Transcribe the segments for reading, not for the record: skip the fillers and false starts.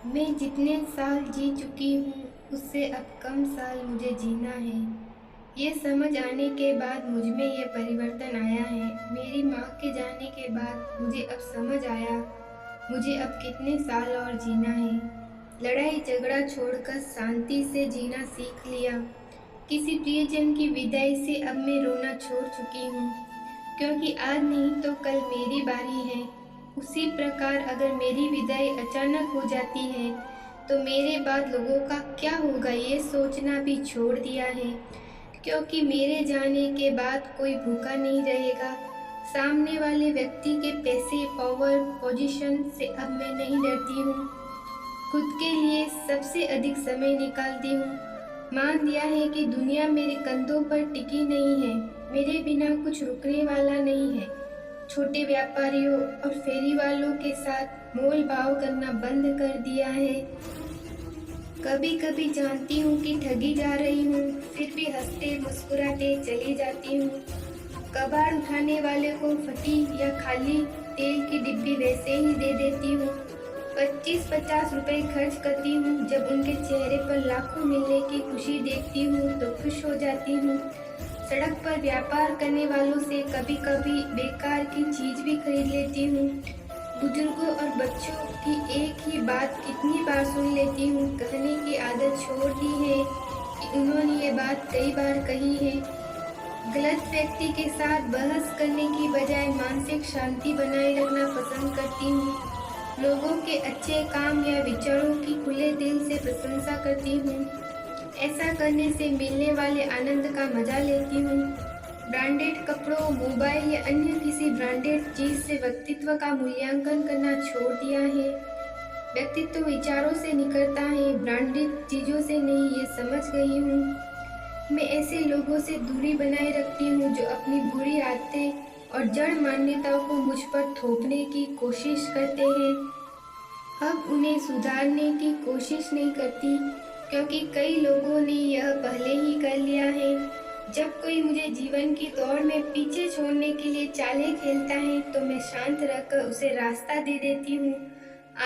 मैं जितने साल जी चुकी हूँ उससे अब कम साल मुझे जीना है। ये समझ आने के बाद मुझ में ये परिवर्तन आया है। मेरी माँ के जाने के बाद मुझे अब समझ आया मुझे अब कितने साल और जीना है। लड़ाई झगड़ा छोड़कर शांति से जीना सीख लिया। किसी प्रियजन की विदाई से अब मैं रोना छोड़ चुकी हूँ, क्योंकि आज नहीं तो कल मेरी बारी है। उसी प्रकार अगर मेरी विदाई अचानक हो जाती है तो मेरे बाद लोगों का क्या होगा ये सोचना भी छोड़ दिया है, क्योंकि मेरे जाने के बाद कोई भूखा नहीं रहेगा। सामने वाले व्यक्ति के पैसे पावर पोजीशन से अब मैं नहीं डरती हूँ। खुद के लिए सबसे अधिक समय निकालती हूँ। मान लिया है कि दुनिया मेरे कंधों पर टिकी नहीं है। मेरे बिना कुछ रुकने वाला नहीं है। छोटे व्यापारियों और फेरी वालों के साथ मोल भाव करना बंद कर दिया है। कभी कभी जानती हूँ कि ठगी जा रही हूँ, फिर भी हंसते मुस्कुराते चली जाती हूँ। कबाड़ उठाने वाले को फटी या खाली तेल की डिब्बी वैसे ही दे देती हूँ। 25-50 रुपए खर्च करती हूँ। जब उनके चेहरे पर लाखों मिलने की खुशी देखती हूँ तो खुश हो जाती हूँ। सड़क पर व्यापार करने वालों से कभी कभी बेकार की चीज भी खरीद लेती हूँ। बुजुर्गों और बच्चों की एक ही बात कितनी बार सुन लेती हूँ। कहने की आदत छोड़ दी है कि उन्होंने ये बात कई बार कही है। गलत व्यक्ति के साथ बहस करने की बजाय मानसिक शांति बनाए रखना पसंद करती हूँ। लोगों के अच्छे काम या विचारों की खुले दिल से प्रशंसा करती हूँ। ऐसा करने से मिलने वाले आनंद का मजा लेती हूँ। ब्रांडेड कपड़ों, मोबाइल या अन्य किसी ब्रांडेड चीज से व्यक्तित्व का मूल्यांकन करना छोड़ दिया है। व्यक्तित्व विचारों से निकलता है, ब्रांडेड चीजों से नहीं, ये समझ गई हूँ। मैं ऐसे लोगों से दूरी बनाए रखती हूँ जो अपनी बुरी आदतें और जड़ मान्यताओं को मुझ पर थोपने की कोशिश करते हैं। अब उन्हें सुधारने की कोशिश नहीं करती, क्योंकि कई लोगों ने यह पहले ही कर लिया है। जब कोई मुझे जीवन की दौड़ में पीछे छोड़ने के लिए चालें खेलता है तो मैं शांत रहकर उसे रास्ता दे देती हूँ।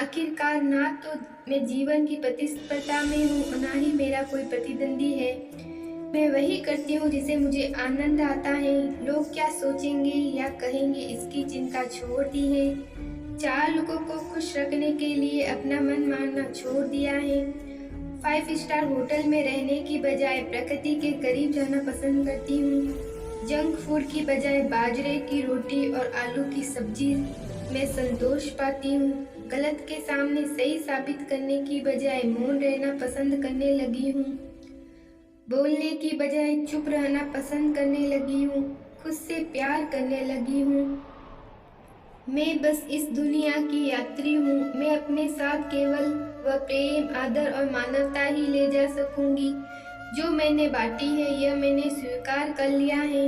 आखिरकार ना तो मैं जीवन की प्रतिस्पर्धा में हूँ, ना ही मेरा कोई प्रतिद्वंदी है। मैं वही करती हूँ जिसे मुझे आनंद आता है। लोग क्या सोचेंगे या कहेंगे इसकी चिंता छोड़ दी है। 4 लोगों को खुश रखने के लिए अपना मन मारना छोड़ दिया है। 5 स्टार होटल में रहने की बजाय प्रकृति के करीब जाना पसंद करती हूँ। जंक फूड की बजाय बाजरे की रोटी और आलू की सब्जी में संतोष पाती हूँ। गलत के सामने सही साबित करने की बजाय मौन रहना पसंद करने लगी हूँ। बोलने की बजाय चुप रहना पसंद करने लगी हूँ। खुद से प्यार करने लगी हूँ। मैं बस इस दुनिया की यात्री हूँ। मैं अपने साथ केवल वह प्रेम, आदर और मानवता ही ले जा सकूंगी जो मैंने बांटी है। यह मैंने स्वीकार कर लिया है।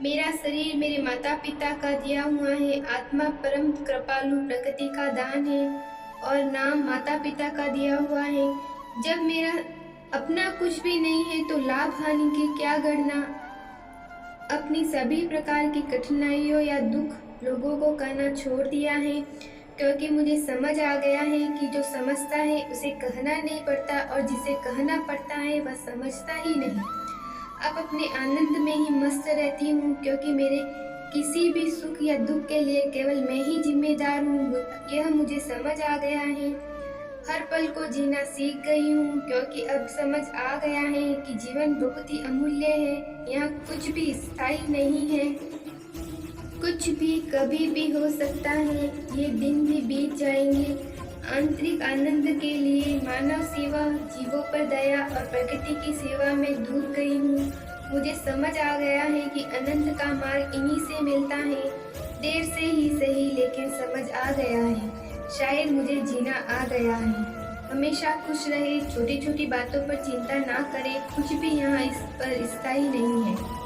मेरा शरीर मेरे माता पिता का दिया हुआ है। आत्मा परम कृपालु प्रकृति का दान है और नाम माता पिता का दिया हुआ है। जब मेरा अपना कुछ भी नहीं है तो लाभ हानि की क्या गणना। अपनी सभी प्रकार की कठिनाइयों या दुख लोगों को कहना छोड़ दिया है, क्योंकि मुझे समझ आ गया है कि जो समझता है उसे कहना नहीं पड़ता और जिसे कहना पड़ता है वह समझता ही नहीं। अब अपने आनंद में ही मस्त रहती हूँ, क्योंकि मेरे किसी भी सुख या दुख के लिए केवल मैं ही जिम्मेदार हूँ। यह मुझे समझ आ गया है। हर पल को जीना सीख गई हूँ, क्योंकि अब समझ आ गया है कि जीवन बहुत ही अमूल्य है। यहाँ कुछ भी स्थायी नहीं है। कुछ भी कभी भी हो सकता है। ये दिन भी बीत जाएंगे। आंतरिक आनंद के लिए मानव सेवा, जीवों पर दया और प्रकृति की सेवा में डूब गई हूँ। मुझे समझ आ गया है कि अनंत का मार्ग इन्हीं से मिलता है। देर से ही सही, लेकिन समझ आ गया है। शायद मुझे जीना आ गया है। हमेशा खुश रहे, छोटी छोटी बातों पर चिंता ना करे। कुछ भी यहाँ इस पर स्थायी नहीं है।